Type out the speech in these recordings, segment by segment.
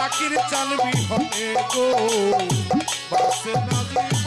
জাকির জানবি হবে গো বাসে না দিব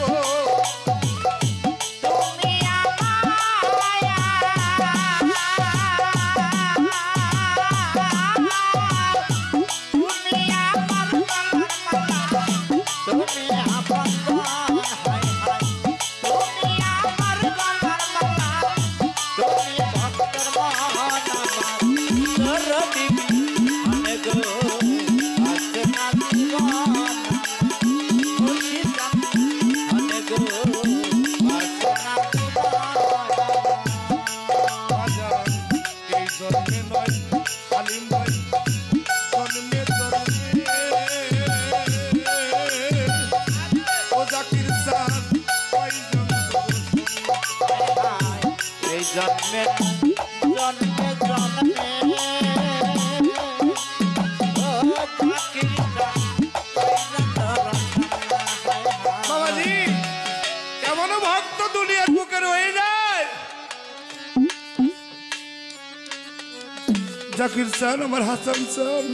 জাকির স্যার আমার হাসান স্যার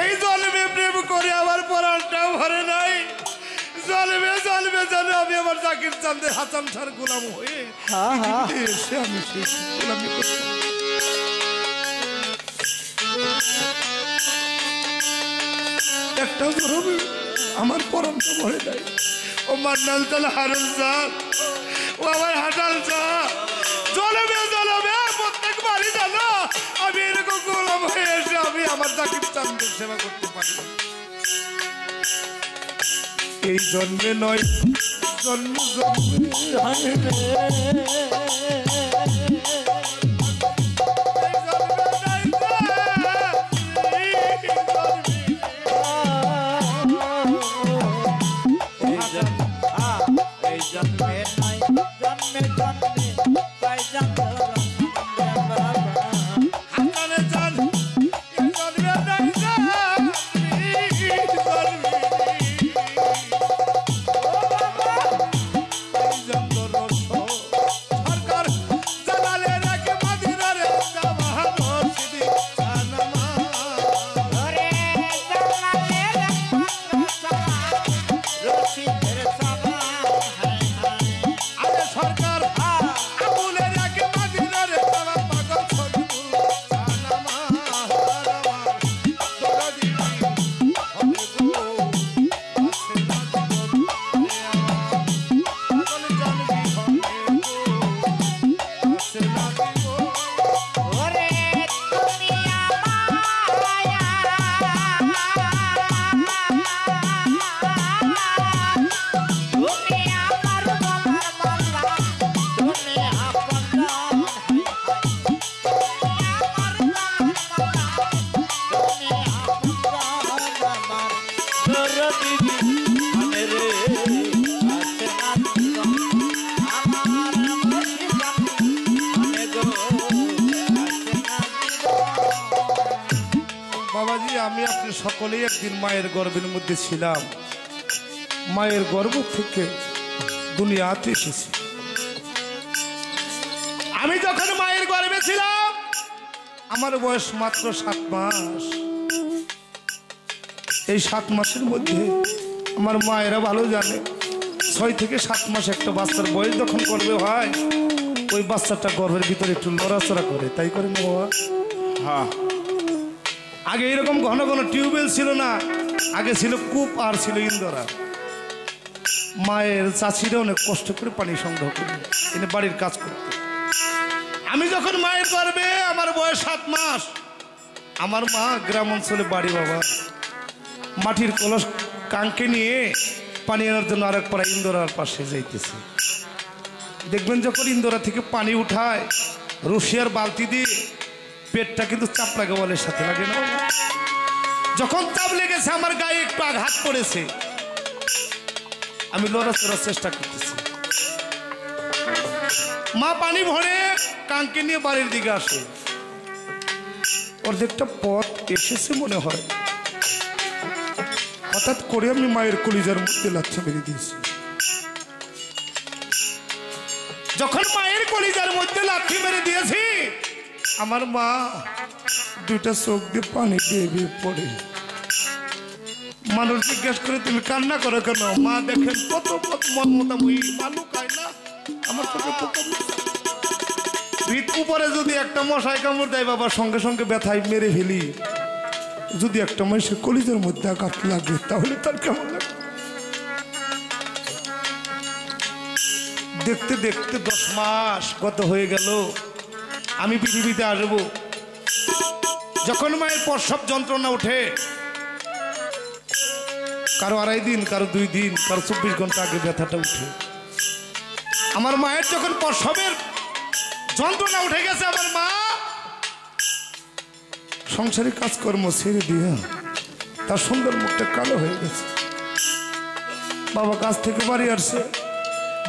এই জন্মে প্রেম করে আমার পরাণটাও ভরে নাই জন্মে জন্মে জানে আমি আমার জাকির চাঁদের হাসান স্যার গোলাম হয়ে এসে আমি সেই গোলামি করতাম একটা জন্মে আমার পরাণটা ভরে নাই ও মান্নাল চাল হারুন স্যার ও আমার হাসান স্যার জন্মে জন্মে প্রত্যেক বাড়ি জানো আমি এরকম গোলাম হয়ে এসে আমি আমার জাকির চাঁদের সেবা করতে পারি এই জন্মে নয় জন্ম সকলেই একদিন মায়ের গর্ভের মধ্যে ছিলাম মায়ের গর্ভ থেকে দুনিয়াতে এসেছি আমি যখন মায়ের গর্ভে ছিলাম আমার বয়স মাত্র 7 মাস এই 7 মাসের মধ্যে আমার মায়েরা ভালো জানে 6 থেকে 7 মাস একটা বাচ্চার বয়স যখন গর্ভে হয় ওই বাচ্চাটা গর্ভের ভিতরে একটু নড়াচড়া করে তাই করে না বাবা হ্যাঁ আগে এরকম ঘন ঘন টিউবওয়েল ছিল না আগে ছিল কূপ আর ছিল ইন্দোরা মায়ের চাচিরা অনেক কষ্ট করে পানি সংগ্রহ করে এনে বাড়ির কাজ করতে আমি যখন মায়ের গর্ভে আমার বয়স 7 মাস আমার মা গ্রাম অঞ্চলে বাড়ি বাবা মাটির কলস কাঙ্কে নিয়ে পানি আনার জন্য আরেক পাড়া ইন্দোরার পাশে যাইতেছে দেখবেন যখন ইন্দোরা থেকে পানি উঠায় রশিয়ার বালতি দিয়ে পেটটা কিন্তু চাপ লাগে বলের সাথে লাগে না যখন চাপ লেগেছে আমার গায়ে একটু আঘাত পড়েছে আমি লড়াচড়ার চেষ্টা করতেছি মা পানি ভরে কাঙ্কে নিয়ে বাড়ির দিকে আসে অর্ধেকটা পথ এসেছে মনে হয় হঠাৎ করে আমি মায়ের কলিজার মধ্যে লাথি মেরে দিয়েছি যখন মায়ের কলিজার মধ্যে লাথি মেরে দিয়েছি আমার মা দুটা চোখ দিয়ে পানি দিয়ে পড়ে মানুষ জিজ্ঞেস করে তুমি কান্না করো কেন? মা দেখেন কত মন মোটামুটি মানু খায় না আমার চোখে পোকা ভিত উপরে যদি একটা মশাই কামড় দেয় বাবা সঙ্গে সঙ্গে ব্যথায় মেরে ফেলি। যদি একটা মানুষের কলিজার মধ্যে আঘাত লাগে তাহলে তার কেমন লাগে? দেখতে দেখতে 10 মাস গত হয়ে গেল। আমি পৃথিবীতে আসব। যখন মায়ের প্রসব যন্ত্রণা ওঠে, কারো 2.5 দিন, কারো 2 দিন, কারো 24 ঘন্টা আগে ব্যথাটা উঠে। আমার মায়ের যখন প্রসবের যন্ত্রণা উঠে গেছে, আমার মা সংসারে কাজকর্ম ছেড়ে দিয়ে তার সুন্দর মুখটা কালো হয়ে গেছে। বাবা কাজ থেকে বাড়ি আসছে।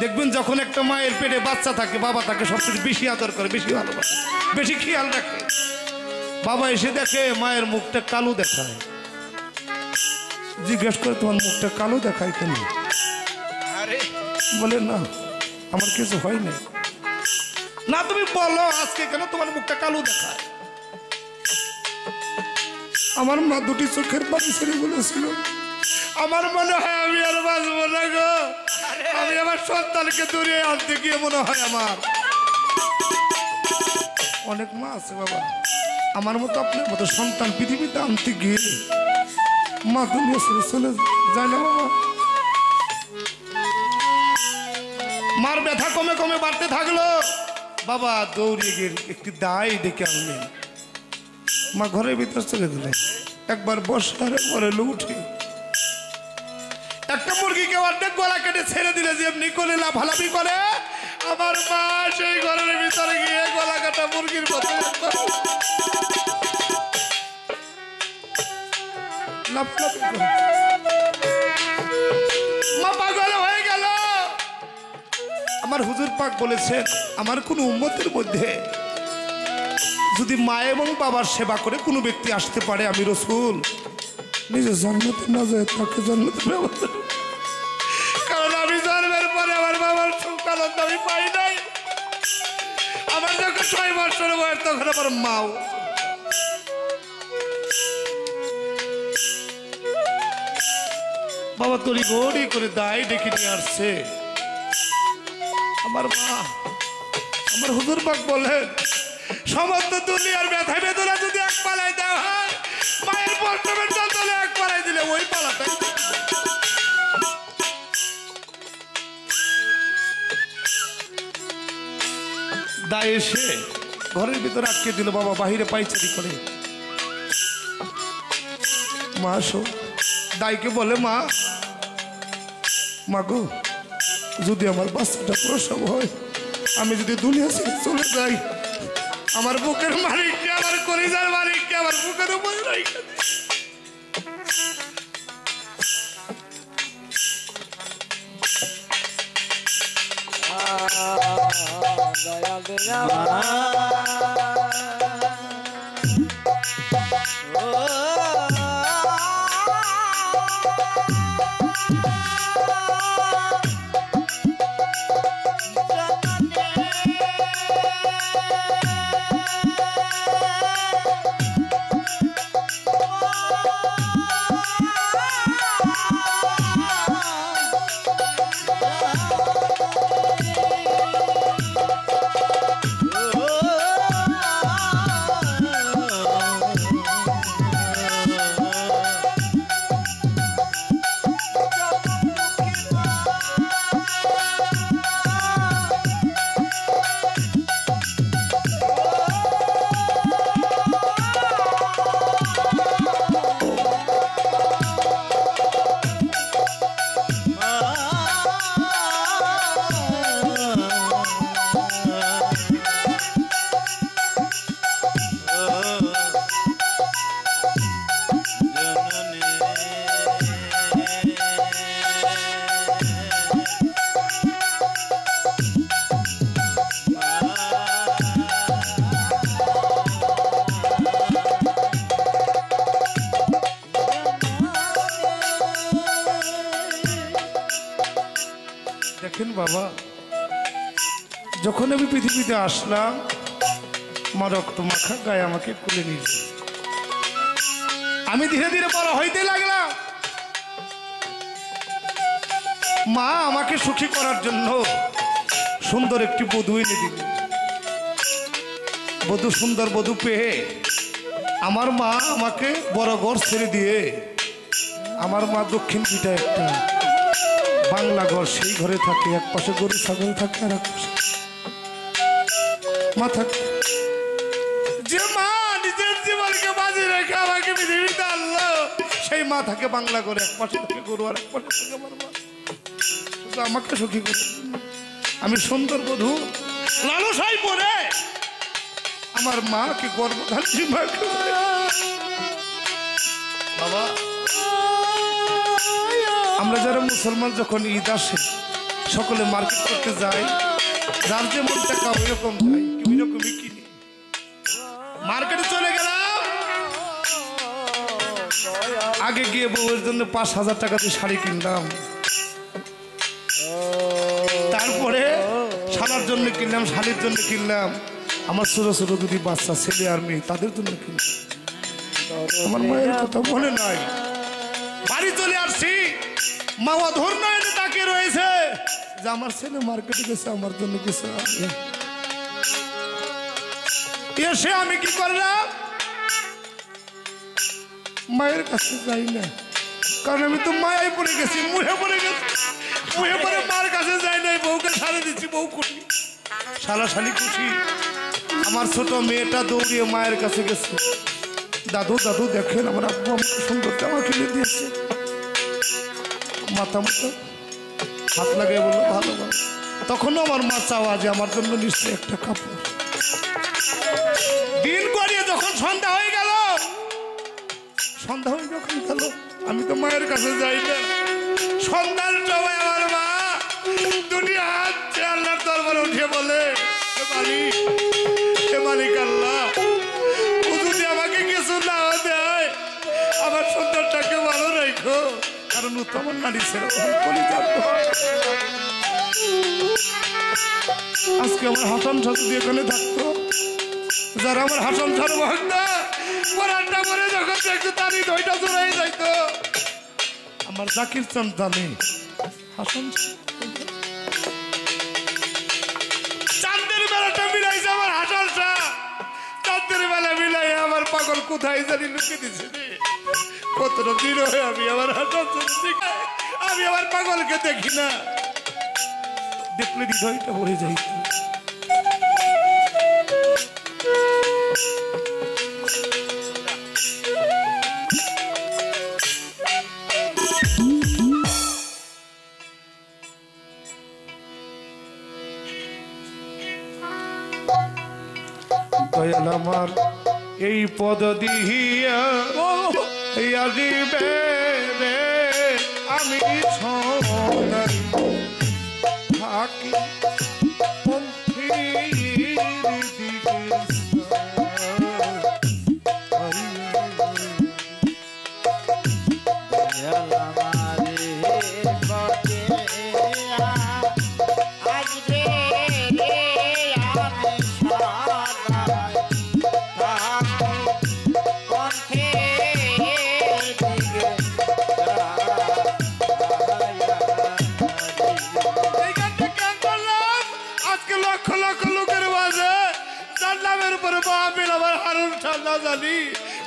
দেখবেন যখন একটা মায়ের পেটে বাচ্চা থাকে, বাবা তাকে সবচেয়ে বেশি আদর করে, বেশি ভালোবাসে, বেশি খেয়াল রাখে। বাবা এসে দেখে মায়ের মুখটা কালো দেখায়। জিজ্ঞেস করে তোমার মুখটা কালো দেখায় কেন? বলে না আমার কিছু হয় না। না তুমি বলো আজকে কেন তোমার মুখটা কালো দেখায়? আমার মা 2টি চোখের পানি ছেড়ে বলেছিল, আমার মনে হয় আমি আর বাঁচবো না গো। আমি আমার সন্তানকে দূরে আনতে গিয়ে মনে হয় আমার অনেক মা আছে বাবা, আমার মতো আপনার মতো সন্তান পৃথিবীতে আনতে গিয়ে মা দুনিয়া ছেড়ে চলে যায় না বাবা। মার ব্যথা কমে কমে বাড়তে থাকলো। বাবা দৌড়িয়ে গিয়ে একটি দায় ডেকে আনলেন। মা ঘরের ভিতর চলে দিলেন। একবার বসে আর একবার উঠে একটা মুরগিকে অর্ধেক গলা কেটে ছেড়ে দিলে যেমনি করে লাফালাফি করে, আমার মা সেই ঘরের ভিতরে গিয়ে গলা কাটা মুরগির মতো লাফালাফি করে মা পাগল হয়ে গেল। আমার হুজুর পাক বলেছেন, আমার কোন উম্মতের মধ্যে যদি মা এবং বাবার সেবা করে কোনো ব্যক্তি আসতে পারে, আমি রাসূল নিজে জান্নাতে না যায় তাকে জান্নাতে ব্যবস্থা। কারণ আমি জন্মের পরে আমার বাবার সুখ আনন্দ আমি পাই নাই। আমার যখন 6 বছর বয়স তখন আমার মাও। বাবা তরি ঘড়ি করে দায় ডেকে নিয়ে আসছে আমার মা। আমার হুজুর পাক বলেন, সমস্ত দুনিয়ার ব্যথা বেদনা যদি এক পালায় দেওয়া হয়, মায়ের প্রসবের যন্ত্রণা এক পালায় দিলে ওই পালাটাই দায় এসে ঘরের ভিতরে আটকে দিল। বাবা বাহিরে পাইচারি করে। মা আসো। দাইকে বলে, মা মা গো, যদি আমার বাচ্চাটা প্রসব হয়, আমি যদি দুনিয়া ছেড়ে চলে যাই, আমার বুকের মালিককে, আমার কলিজার মালিককে আমার বুকের উপরে রাখা। দয়া দয়া দেখেন বাবা, যখন আমি পৃথিবীতে আসলাম, মা রক্ত মাখা গায়ে আমাকে কোলে নিয়েছে। আমি ধীরে ধীরে বড় হইতে লাগলাম। মা আমাকে সুখী করার জন্য সুন্দর একটি বধূ এনে দিল। বধূ সুন্দর বধূ পেয়ে আমার মা আমাকে বড় ঘর ছেড়ে দিয়ে, আমার মা দক্ষিণ পিঠা একটা বাংলা ঘর, সেই ঘরে থাকে। এক পাশে গরু ছাগল থাকে আর এক পাশে মা থাকে। যে মা নিজের জীবনকে বাজি রেখে আমাকে পৃথিবীতে আনলো, সেই মা থাকে বাংলা ঘরে, এক পাশে থাকে গরু আর এক পাশে থাকে আমার মা। শুধু আমাকে সুখী করে আমি সুন্দর বধূ লালসাই পরে আমার মাকে গর্ভধারী মাকে। বাবা, আমরা যারা মুসলমান যখন ঈদ আসে সকলে মার্কেট করতে যাই, যার যেমন টাকা ওই রকম যাই, ওই রকমই কিনি। মার্কেটে চলে গেলাম, আগে গিয়ে বউয়ের জন্য 5,000 টাকা দিয়ে শাড়ি কিনলাম, তারপরে শালার জন্য কিনলাম, শালির জন্য কিনলাম, আমার ছোট ছোট দুটি বাচ্চা ছেলে আর মেয়ে তাদের জন্য কিনলাম। আমার মায়ের কথা মনে নাই। বাড়ি চলে আসছি, মা অধর নয়নে তাকিয়ে রয়েছে যে আমার ছেলে মার্কেটে গেছে, আমার জন্য কিছু আনবে। এসে আমি কি করলাম, মায়ের কাছে যাই না, কারণ আমি তো মায়ায় পড়ে গেছি, মুহে পড়ে গেছি। মুহে পড়ে মার কাছে যাই নাই, বউকে ছাড়ে দিচ্ছি, বউ খুশি, শালা শালি খুশি। আমার ছোট মেয়েটা দৌড়িয়ে মায়ের কাছে গেছে, দাদু দাদু দেখেন আমার আব্বু আমাকে সুন্দর জামা কিনে দিয়েছে। মাথা মাথা হাত লাগিয়ে বললো ভালো ভালো। তখনও আমার মা চাওয়া যে আমার জন্য নিশ্চয়ই একটা কাপড়। দিন গড়িয়ে যখন সন্ধ্যা হয়ে গেল, সন্ধ্যা হয়ে যখন গেল, আমি তো মায়ের কাছে যাই না। সন্ধ্যার সময় আমার মা দুটি হাত আল্লাহর দরবারে উঠিয়ে বলে, মালিক আল্লাহ, ও যদি আমাকে কিছু না দেয়, আমার সুন্দরটাকে ভালো রাখো, কারণ ও তো আমার নারী ছেড়ে আজকে আমার হাসান সাথে দিয়ে এখানে থাকতো, যারা আমার হাসান সার ভক্তা পরানটা পরে যখন দেখতো তারই দইটা জোড়াই যাইতো। আমার জাকির সন্তানে হাসান চাঁদের বেলাটা মিলাইছে আমার হাসান শাহ, চাঁদের বেলা মিলাই আমার পাগল কোথায় জানি লুকে দিছে। কতটা দিন হয়ে আমি আমার হাসান আমি আমার পাগলকে দেখি না, দেখলে হৃদয়টা ভরে যাইত। দয়াল আমার এই পদ দিয়া দিবে রে, আমি থাকি পন্থীর দিকে।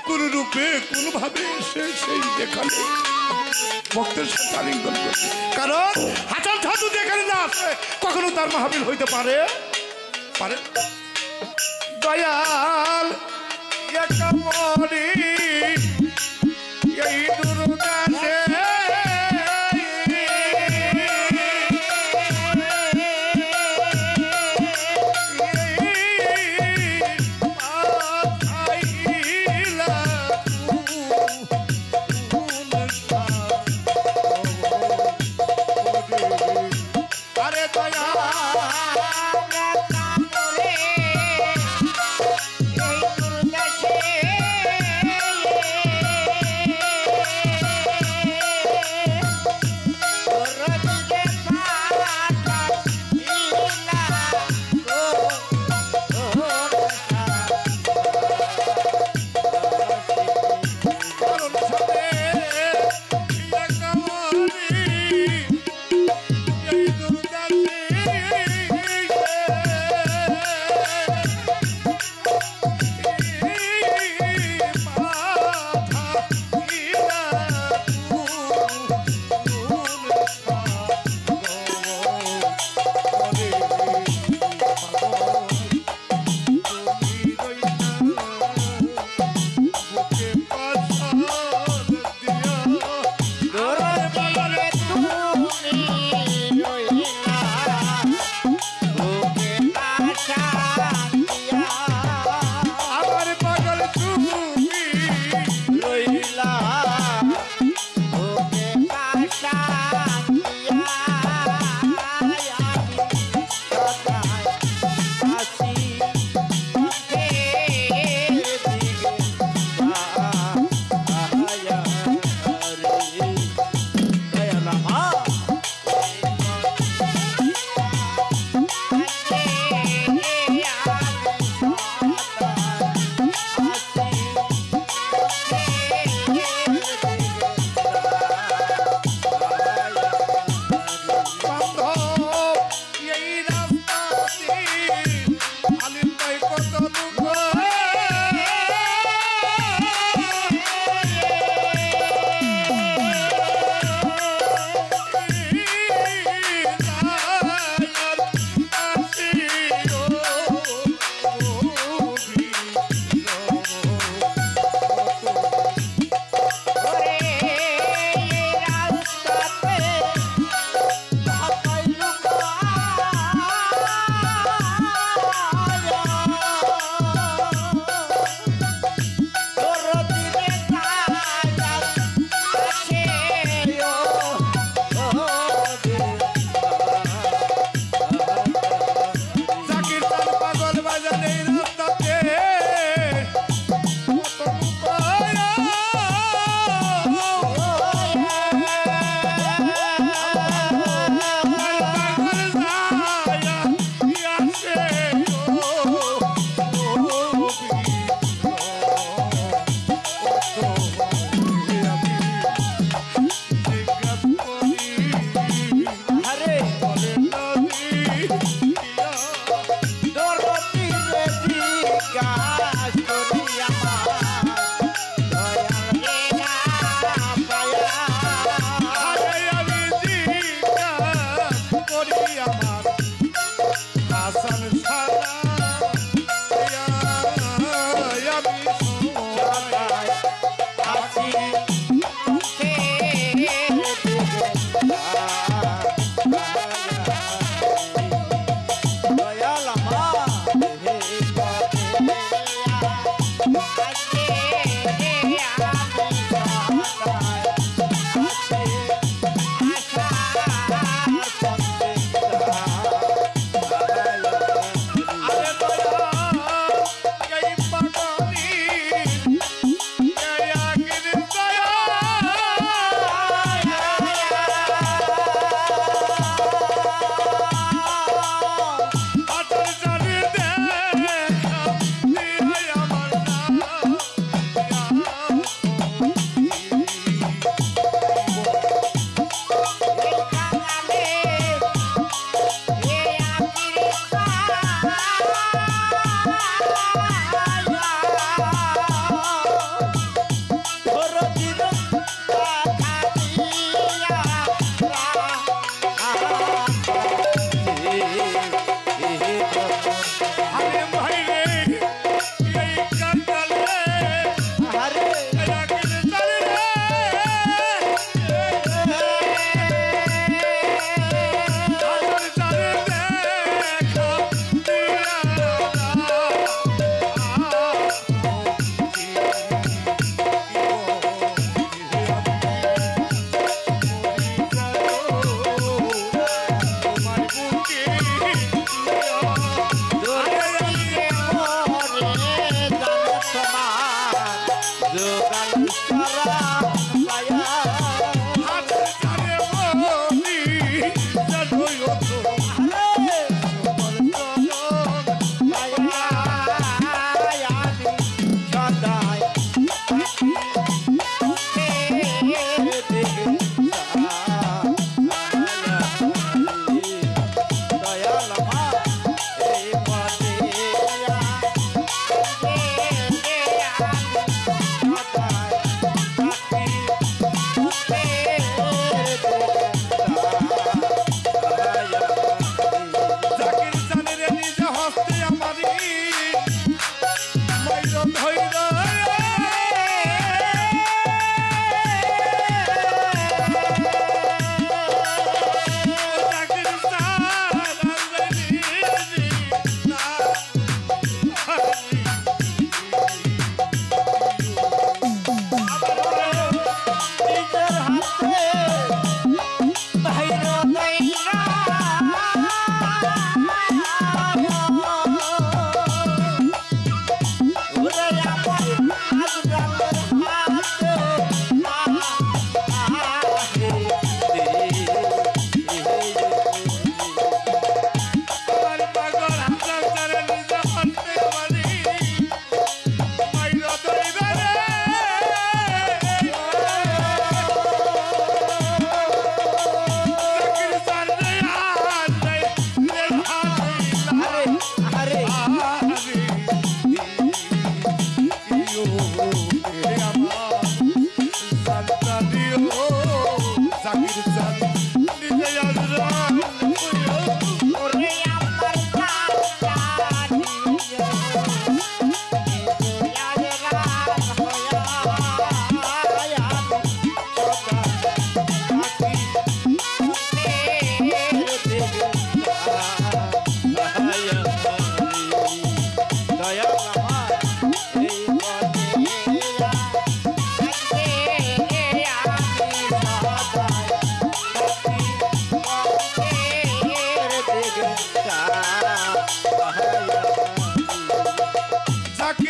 কোন রূপে কোন ভাবে সেই দেখালে ভক্তের সাথে আলিঙ্গন করবে, কারণ হাজার সাধু যেখানে না আসে কখনো তার মাহফিল হইতে পারে পারে। দয়াল এই দুর্গাতে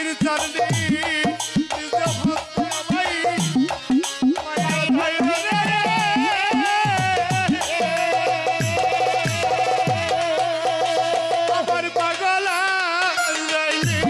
জাকির চাঁদনি নিজে হত্যা ভাই মায়া ভাই রে আমার পাগলা যাইলি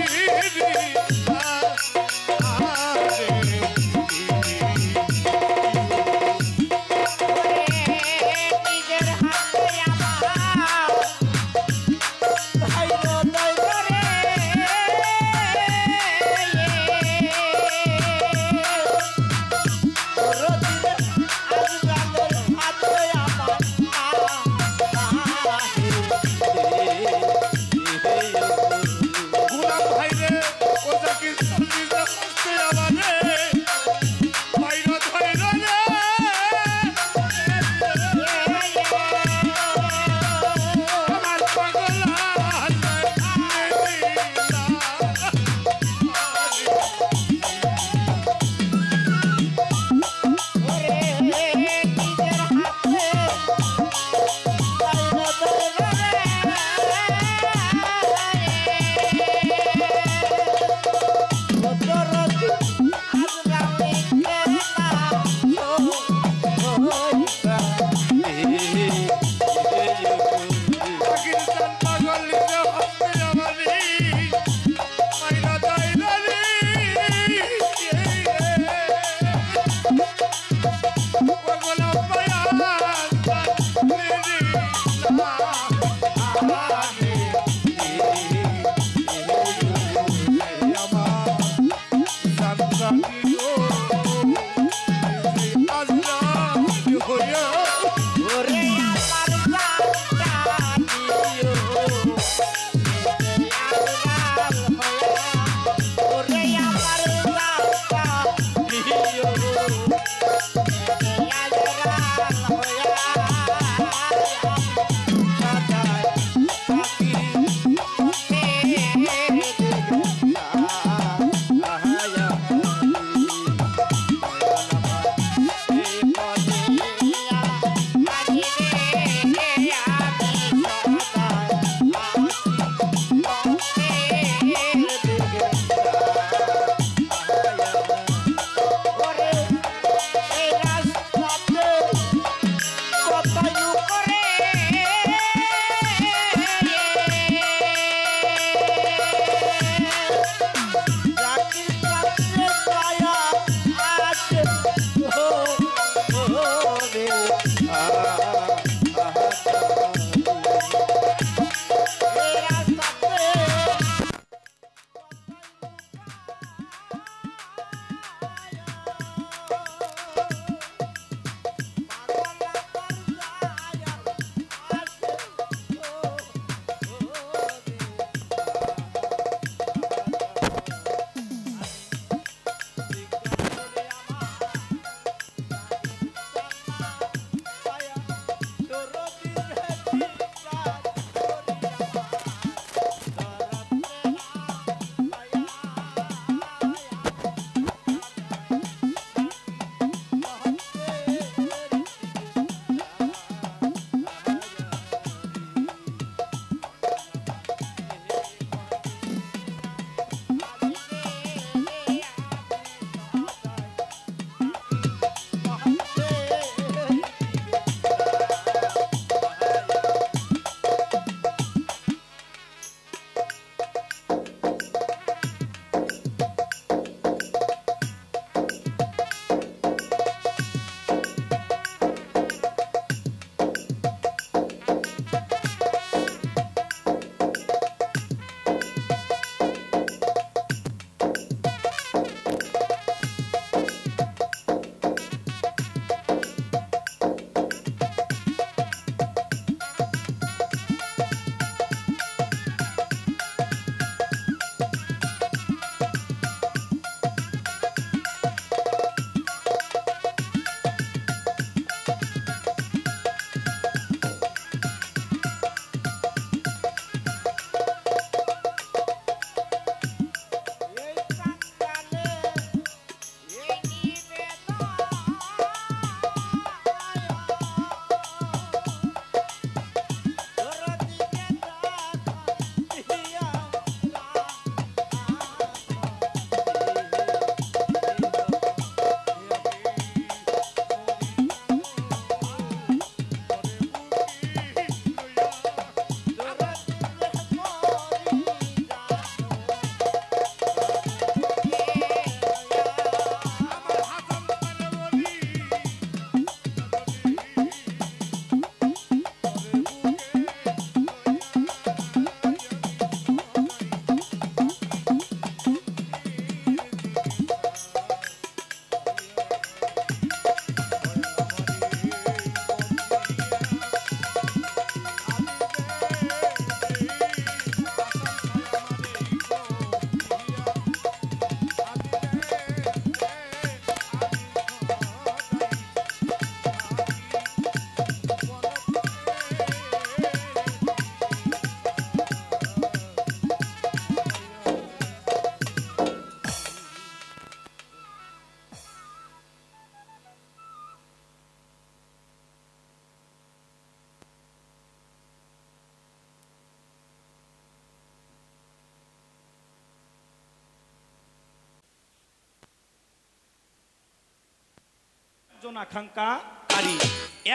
একজন আকাঙ্ক্ষাকারী,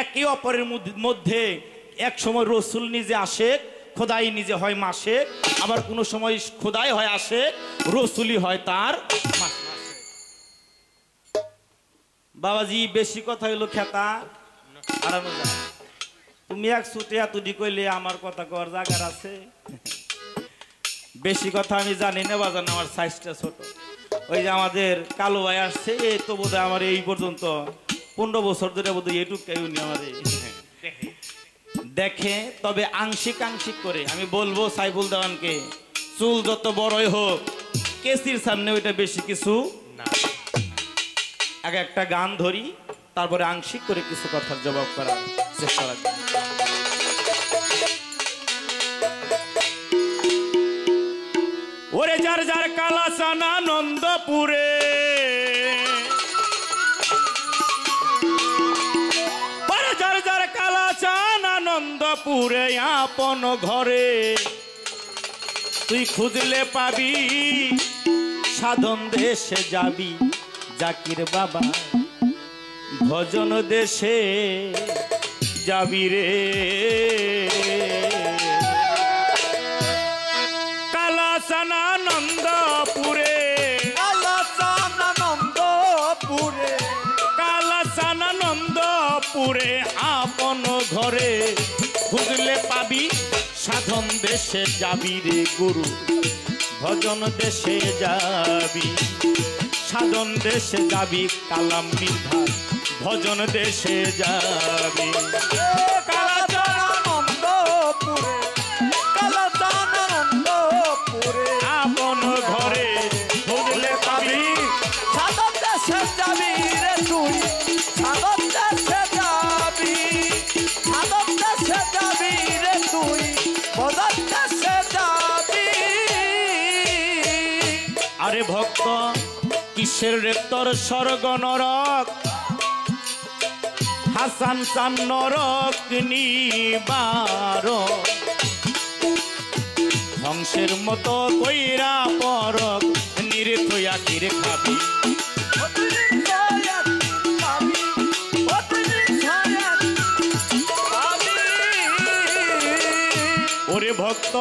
একে অপরের মধ্যে এক সময় রসুল নিজে আসে, খোদাই নিজে হয় মাসে, আবার কোনো সময় খোদাই হয় আসে, রসুলি হয় তার মাসে। বাবাজি বেশি কথা হইলো খেতা হারানো যায়। তুমি এক ছুটে এতটি কইলে আমার কথা কর জায়গার আছে। বেশি কথা আমি জানি না বাজান, আমার সাইজটা ছোট। ওই যে আমাদের কালো ভাই আসছে, এই তো বোধহয় আমার এই পর্যন্ত 15 বছর ধরে বোধহয় এটুকাই উনি আমার দেখে, তবে আংশিক আংশিক করে। আমি বলবো সাইফুল দেওয়ানকে, চুল যত বড়ই হোক কেসির সামনে ওইটা বেশি কিছু না। আগে একটা গান ধরি, তারপরে আংশিক করে কিছু কথার জবাব করার চেষ্টা রাখবো। ওরে যার যার কালাচান আনন্দপুরে, ওরে যার যার কালাচান আনন্দপুরে, আপন ঘরে তুই খুঁজলে পাবি, সাধন দেশে যাবি জাকির বাবা, ভজন দেশে যাবি রে। কালাচান আনন্দপুরে, কালাচান আনন্দপুরে, কালাচান আনন্দপুরে, আপন ঘরে খুঁজলে পাবি, সাধন দেশে যাবি রে গুরু, ভজন দেশে যাবি, সাধন দেশে যাবি, কালাম বিধান ভজন দেশে যাবি। কালাচান আনন্দপুরে, কালাচান আনন্দপুরে, আপন ঘরে খুঁজলে পাবি, সাধন দেশে যাবি রে তুই, সাধন দেশে যাবি, সাধন দেশে যাবি রে তুই, ভজন দেশে যাবি। আরে ভক্ত কিসের রে তোর স্বর্গ নরক, হাসান চান নরক নিবার, ধ্বংসের মতো কইরা পরক, নির্থয়া কিরে খাবি। ওরে ভক্ত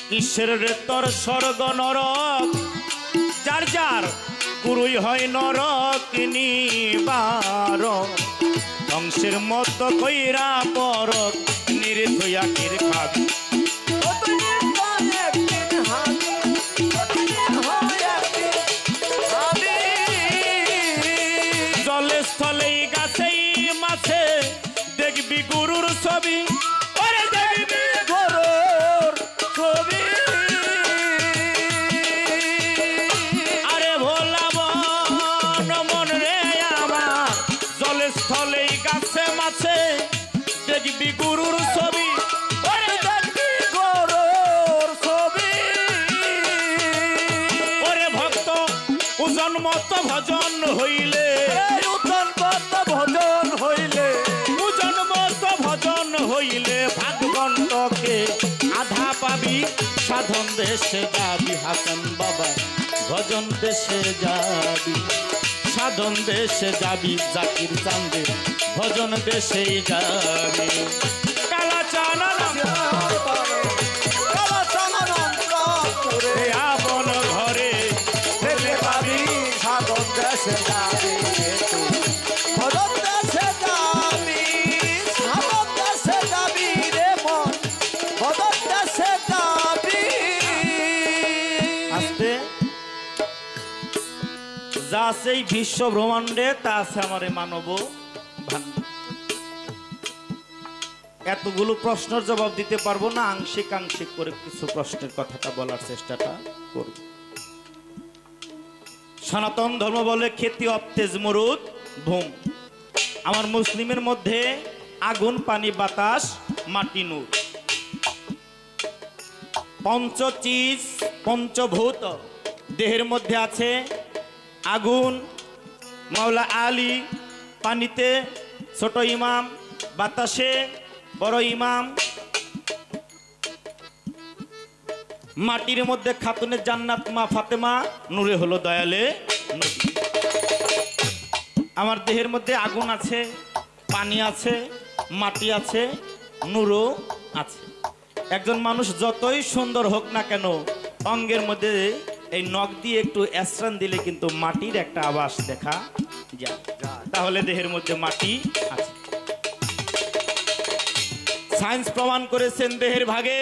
কিসের রে তোর স্বর্গ নরক, যার যার গুরুই হয় নরক নিবার, ধ্বংসের মতো কইরা পরক, নির্থয়া কিরে খাবি। জলে স্থলে গাছেই মাছে দেখবি গুরুর ছবি, ওরে দেখবি গরুর ছবি, আরে ভোলা বন মন রে আমার, জলে স্থলে গাছে মাছে দেখবি গুরুর ছবি, ওরে দেখবি গরুর ছবি। ওরে ভক্ত ওজন মতো ভজন হইলে, উত্তন কত ভজন হইলে, ওজন মতো ভজন হইলে, ভাগবন্তকে আধা পাবি, সাধন দেশে যাবি হাসান বাবা, ভজন দেশে যাবি, সাধন দেশে যাবি জাকির চান্দে, ভজন দেশে যাবি। কালাচান কালাচান আনন্দপুরে, আপন ঘরে দেখলে পাবি, সাধন দেশে যাবি রে তুই, ভজন দেশে যাবি, সাধন দেশে যাবি রে মন, ভজন দেশে যাবি। আসতে যা আছে এই বিশ্ব ব্রহ্মাণ্ডে, তা আছে আমার এই মানব ভাণ্ডার। এতগুলো প্রশ্নের জবাব দিতে পারবো না, আংশিক আংশিক করে কিছু প্রশ্নের কথাটা বলার চেষ্টাটা করব। সনাতন ধর্ম বলে খ্যাতি অবতেজ মরুদ ভূম, আমার মুসলিমের মধ্যে আগুন পানি বাতাস মাটি নূর, পঞ্চচিজ পঞ্চভূত দেহের মধ্যে আছে আগুন, মাওলা আলী পানিতে, ছোট ইমাম বাতাসে, বড় ইমাম মাটির মধ্যে, খাতুনের জান্নাত মা ফাতেমা, নূরে হলো দয়ালে নবী। আমার দেহের মধ্যে আগুন আছে, পানি আছে, মাটি আছে, নূরও আছে। একজন মানুষ যতই সুন্দর হোক না কেন, অঙ্গের মধ্যে এই নখ দিয়ে একটু অ্যাশ্রান দিলে কিন্তু মাটির একটা আভাস দেখা যায়। তাহলে দেহের মধ্যে মাটি আছে। সায়েন্স প্রমাণ করেছেন দেহের ভাগে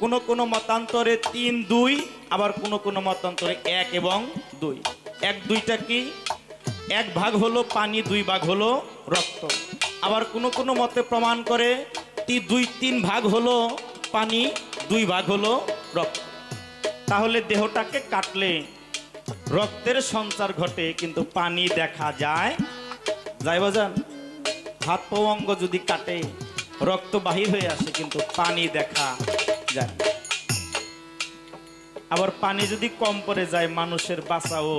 কোন কোন মতান্তরে ৩, ২, আবার কোন কোন মতান্তরে ১ এবং ২। ১, ২টা কি? ১ ভাগ হলো পানি, ২ ভাগ হলো রক্ত। আবার কোন কোন মতে প্রমাণ করে ২, ৩ ভাগ হলো পানি, ২ ভাগ হলো রক্ত। তাহলে দেহটাকে কাটলে রক্তের সঞ্চার ঘটে, কিন্তু পানি দেখা যায় যায় বাজান। হাত পা অঙ্গ যদি কাটে রক্ত বাহির হয়ে আসে, কিন্তু পানি দেখা যায়। আবার পানি যদি কম পড়ে যায় মানুষের বাঁচাও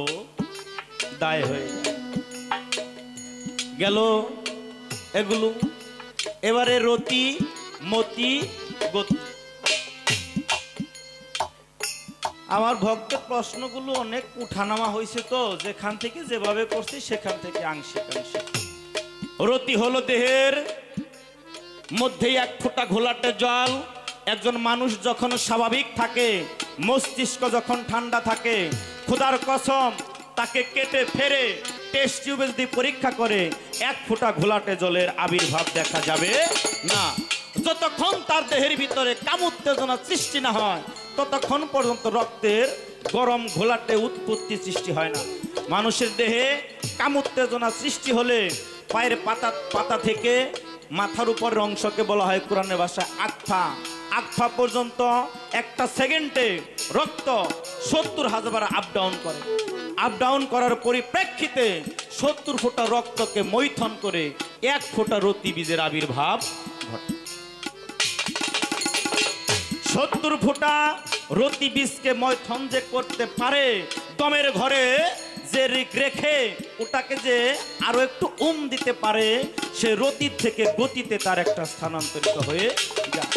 দায় হয়ে যায়। গেল এগুলো। এবারে রতি, মতি, গতি। আমার ভক্তের প্রশ্নগুলো অনেক উঠানামা হয়েছে, তো যেখান থেকে যেভাবে করছি সেখান থেকে আংশিক আংশিক। রতি হলো দেহের মধ্যে ১ ফোঁটা ঘোলাটে জল। একজন মানুষ যখন স্বাভাবিক থাকে, মস্তিষ্ক যখন ঠান্ডা থাকে, খোদার কসম তাকে কেটে ফেরে টেস্ট টিউবে যদি পরীক্ষা করে ১ ফোঁটা ঘোলাটে জলের আবির্ভাব দেখা যাবে না। যতক্ষণ তার দেহের ভিতরে কামোত্তেজনা সৃষ্টি না হয় ততক্ষণ পর্যন্ত রক্তের গরম ঘোলাটে উৎপত্তি সৃষ্টি হয় না। মানুষের দেহে কামোত্তেজনা সৃষ্টি হলে পায়ের পাতা থেকে মাথার উপরের অংশকে বলা হয় কোরআনের ভাষায় আকফা। আকফা পর্যন্ত একটা সেকেন্ডে রক্ত ৭০,০০০ বার আপ ডাউন করে। আপ ডাউন করার পরিপ্রেক্ষিতে ৭০ ফোঁটা রক্তকে মৈথন করে ১ ফোঁটা রতি বীজের আবির্ভাব ঘটে। ৭০ ফোঁটা রতি বীজকে মৈথন যে করতে পারে, দমের ঘরে যে রেখে ওটাকে যে আরো একটু দিতে পারে, সে রতির থেকে গতিতে তার একটা স্থানান্তরিত হয়ে যায়।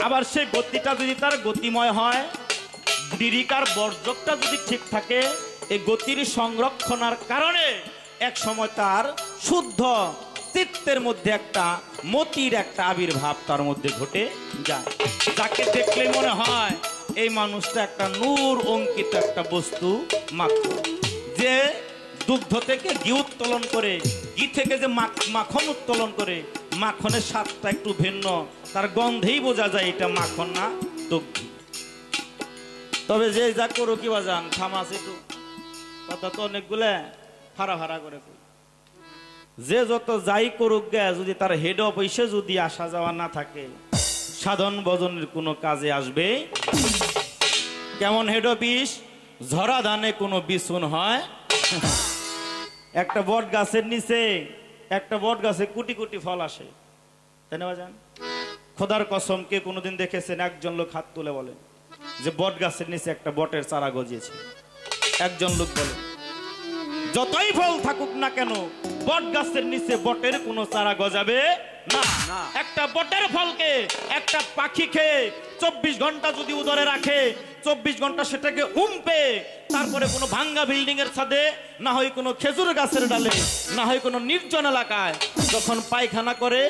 আবার সেই গতিটা যদি তার গতিময় হয়, ডিরিকার বর্জকটা যদি ঠিক থাকে, এই গতির সংরক্ষণার কারণে এক সময় তার শুদ্ধ চিত্তের মধ্যে একটা মতির একটা আবির্ভাব তার মধ্যে ঘটে যায়, যাকে দেখলে মনে হয় এই মানুষটা একটা নূর অঙ্কিত একটা বস্তু মাত্র। যে দুগ্ধ থেকে ঘি উত্তোলন করে, ঘি থেকে যে মাখন উত্তোলন করে, মাখনের স্বাদটা একটু ভিন্ন, তার গন্ধেই বোঝা যায় এটা মাখন না দুগ্ধ। তবে যে যা করো কি বাজান থামাস একটু কথা তো অনেকগুলো ফাড়া ফাড়া করে, যে যত যাই করুক গে, যদি তার হেড অফিসে যদি আসা যাওয়া না থাকে, সাধন ভজনের কোনো কাজে আসবে। কেমন হেড অফিস? ঝরা ধানে কোনো বিছুন হয়। একটা বট গাছের নিচে, একটা বট গাছে কোটি কোটি ফল আসে, তাই না বাজান? খোদার কসম কে কোনোদিন দেখেছেন? একজন লোক হাত তুলে বলেন যে বট গাছের নিচে একটা বটের চারা গজিয়েছে। একজন লোক বলে যতই ফল থাকুক না কেন, বট গাছের নিচে বটের কোনো চারা গজাবে না। একটা বটের ফলকে একটা পাখি খেয়ে 24 ঘন্টা যদি উদরে রাখে, 24 ঘন্টা সেটাকে উম্পে, তারপরে কোনো ভাঙ্গা বিল্ডিং এর ছাদে, না হয় কোনো খেজুর গাছের ডালে, না হয় কোনো নির্জন এলাকায় যখন পায়খানা করে,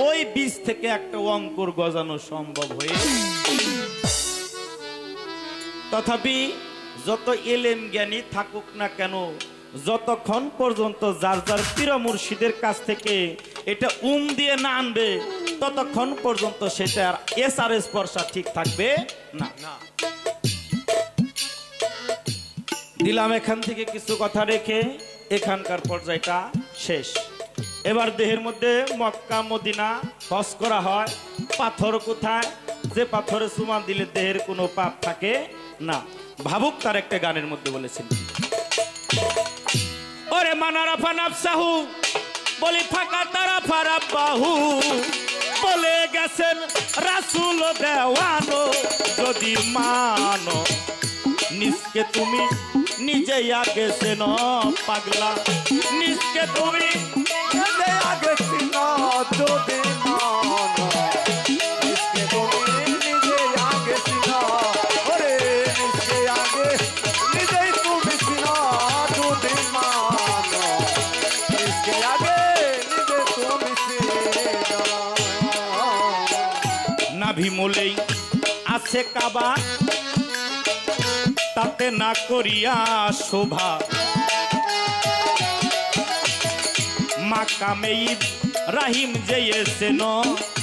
ওই বীজ থেকে একটা অঙ্কুর গজানো সম্ভব হয়ে। তথাপি যত এলেম জ্ঞানী থাকুক না কেন, যতক্ষণ পর্যন্ত যার যার পীর মুর্শিদের কাছ থেকে এটা দিয়ে না আনবে, ততক্ষণ পর্যন্ত সেটার এসআরএস স্পর্শা ঠিক থাকবে না। দিলাম এখান থেকে কিছু কথা রেখে, এখানকার পর্যায়টা শেষ। এবার দেহের মধ্যে মক্কা মদিনা হজ করা হয়। পাথর কোথায়? যে পাথরে চুমা দিলে দেহের কোনো পাপ থাকে না। ভাবুক তার একটা গানের মধ্যে বলেছেন, ওরে মানারাফা নাফসাহু বলি ফাঁকা তারা ফারাব্বাহু, বলে গেছেন রাসূল দেওয়ানো, যদি মানো নিজকে তুমি নিজেই আগে চেনো পাগলা, নিজকে তুমি নিজে আগে চিনো, যদি মানো নিজকে তুমি নিজে আগে চিনো, ওরে নিজকে আগে নিজেই তুমি চিনো, যদি মানো নাভিমূলেই আছে কাবা, তাতে না করিয়া শোভা। মাকামে ইব্রাহিম যেয়েছেন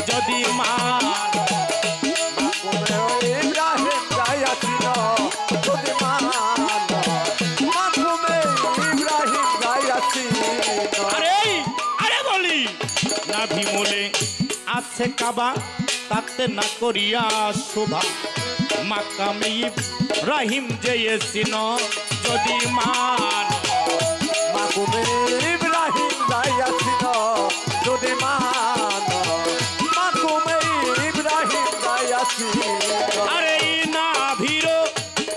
যদি মান, ইব্রাহিম যাইয়াছিল যদি মান, মাকুমে ইব্রাহিম যাইয়াছিল। আরে বলি নাভিমূলে আছে কাবা, তাতে না করিয়া শোভা। মাকামে ইব্রাহিম যেয়েছেন যদি মান, মাকুমে ইব্রাহিম যাইয়াছিল যদি মান, মাকুমে ইব্রাহিম যাইয়াছিল। আরে নাভির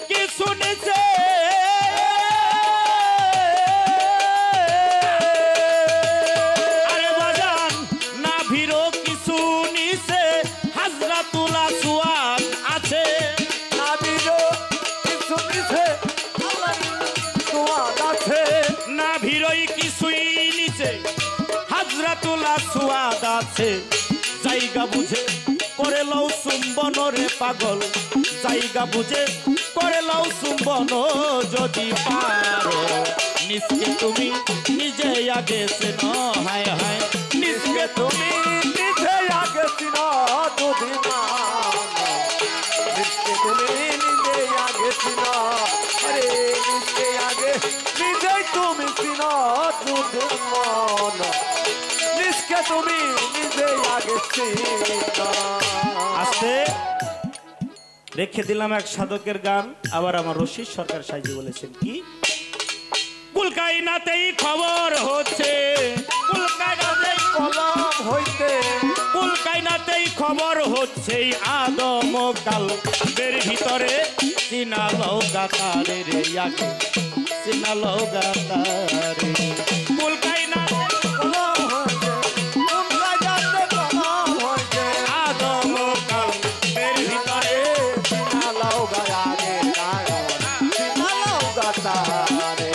কি শুনেছে, আরে বাজান নাভির কি শুনিছে, হাজরাতুল আসওয়াদ আছে। নাভির কি শুনিছে, আসওয়াদ আছে। নাভিরই কিছুই নিচে হাজরাতুল আসওয়াদ আছে। জায়গা বুঝে করে লও চুম্বন রে পাগল, জায়গা বুঝে করে লও চুম্বন যদি পারো। নিজকে তুমি নিজে আগে চেন, হায় হায় নিজকে তুমি নিজে আগে চিন যদি মান, নিজকে তুমি নিজে আগে চিন। আরে নিজকে আগে নিজেই তুমি চিন যদি মন, নিজকে তুমি নিজে আগে চিন। আস্তে রেখে দিলাম এক সাধকের গান। আবার আমার রশিদ সরকার সাইজি বলেছেন কি, কুলকাইনাতেই খবর হচ্ছে, কুলকাইনাতেই কলম হইতে কুলকাইনাতেই খবর হচ্ছে, আদম কাল বের ভিতরে চিনালো গাতারে রে আগে, চিনালো গাতারে। কুলকাইনাতে কলম হইতে, তোমরা যাতে কলম হইতে, আদম কাল বের ভিতরে চিনালাও গায়ারে গায়ন, চিনালাও গাতারে,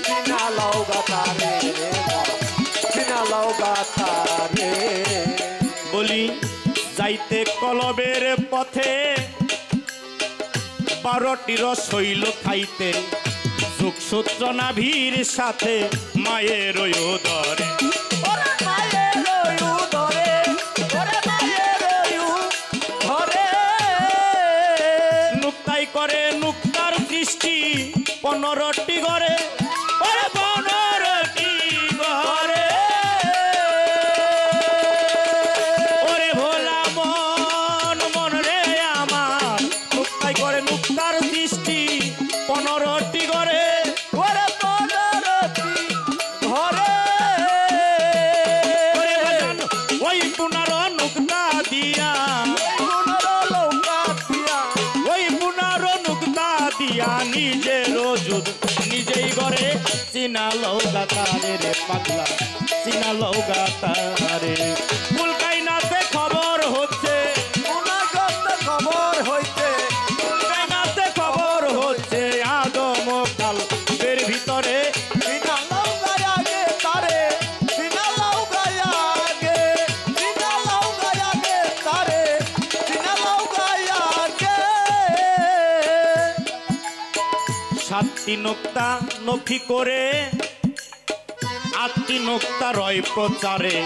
চিনালাও গাতারে, চিনালাও গাতারে। বলি যাইতে কলবের পথে 12টি রসইল খাইতে, যোগসূত্র নাভির সাথে মায়ের উদরে। ওরে মায়ের উদরে, ওরে মায়ের উদরে, নুক্তাই করে নুক্তার দৃষ্টি 15টি ঘরে, ওরে 15টি ঘরে। ওরে ভোলা মন মন রে আমার, নুক্তাই করে নুক্তার দৃষ্টি 15টি ঘরে। ওরে পনেরোটি ঘরে, ওরে বাজান ওই পুনার নুক্তা দিয়া, পনেরো লৌকা দিয়া, ওই পুনার নুক্তা দিয়া নিজের রোজুদ নিজেই ঘরে। চিনা লৌগা তারে রে পাগলা, চিনা লৌগা তারে। কুলকাইনাতে খবর হচ্ছে, ওনার কাছে খবর হইতে, কুলকাইনাতে খবর হচ্ছে, আদম কাল বের ভিতরে চিনালাও গায়াগে তারে, চিনালাও গায়াগে, চিনালাও গায়াগে তারে, চিনালাও গায়াগে। 7টি নোক্তা নফি করে, 8টি নোক্তা রয় প্রচারে।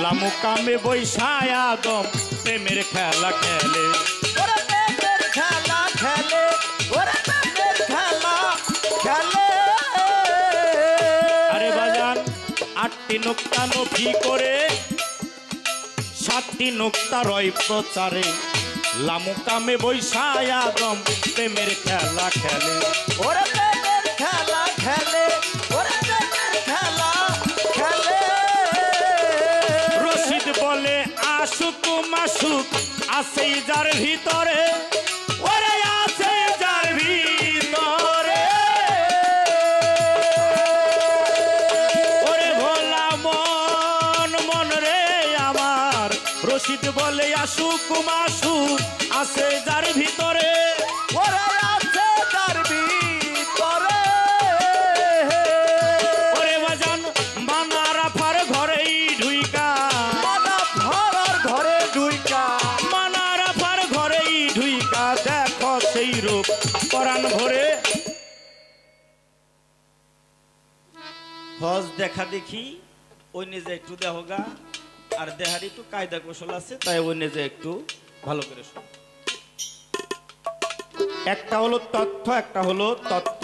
লামুকামে বৈশায় আদম প্রেমের খেলা খেলে। ওরে প্রেমের খেলা খেলে, ওরে প্রেমের খেলা খেলে। আরে বাজান 8টি নোক্তা নফি করে, 7টি নোক্তা রয় প্রচারে। লামুকামে বৈশায় আদম প্রেমের খেলা খেলে। ওরে প্রেমের খেলা খেলে, ওরে প্রেমের খেলা খেলে। রশিদ বলে আসুক মাসুক আছেই যার ভিতরে, ওরে আছে যার ভিতরে। ওরে ভোলা মন মন রে আমার, রশিদ বলে আসুক মাসুক আছে যার ভিতরে। ওরে আছে যার ভিতরে। ওরে বাজান বানারা ফার ঘরেই ঢুইকা, মানা ভরার ঘরে ঢুইকা, দেখা দেখি ওই নিজে একটু দেহগা আর দেহার একটু কায়দা কৌশল আছে, তাই ওই নিজে একটু ভালো করে শোন। একটা হলো তথ্য, একটা হলো তত্ত্ব।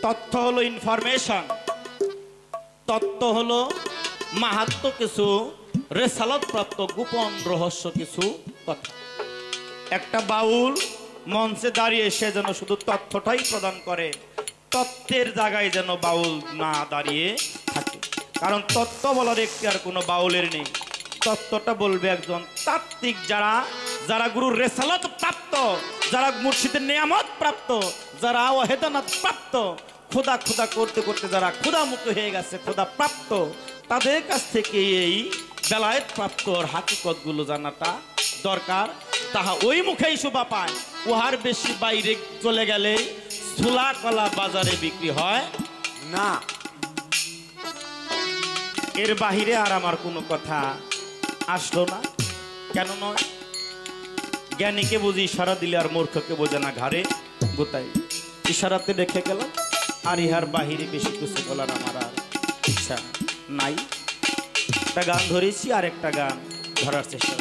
তথ্য হলো ইনফরমেশন, তত্ত্ব হলো মাহাত্ম্য কিছু রেসালত প্রাপ্ত গোপন রহস্য কিছু কথা। একটা বাউল মঞ্চে দাঁড়িয়ে সে যেন শুধু তথ্যটাই প্রদান করে, তত্ত্বের জায়গায় যেন বাউল না দাঁড়িয়ে থাকে, কারণ তত্ত্ব বলার একটি আর কোনো বাউলের নেই। তত্ত্বটা বলবে একজন তাত্ত্বিক, যারা যারা গুরুর রেসালত প্রাপ্ত, যারা মুর্শিদের নিয়ামত প্রাপ্ত, যারা ওয়াহেদানাত প্রাপ্ত, খোদা খোদা করতে করতে যারা খোদা মুক্ত হয়ে গেছে, খোদা প্রাপ্ত, তাদের কাছ থেকে এই বেলায়েত প্রাপ্তর হাকিকতগুলো জানাটা দরকার। তাহা ওই মুখেই শোভা পায়, উহার বেশি বাইরে চলে গেলে ছোলা কলা বাজারে বিক্রি হয় না। এর বাহিরে আর আমার কোনো কথা আসলো না। কেন নয়? জ্ঞানীকে বুঝি ইশারা দিলে আর মূর্খকে বোঝে না ঘাড়ে গোতাই। ইশারাতে রেখে গেলাম, আর ইহার বাহিরে বেশি কিছু বলার আমার আর ইচ্ছা নাই। একটা গান ধরেছি, আর একটা গান ধরার চেষ্টা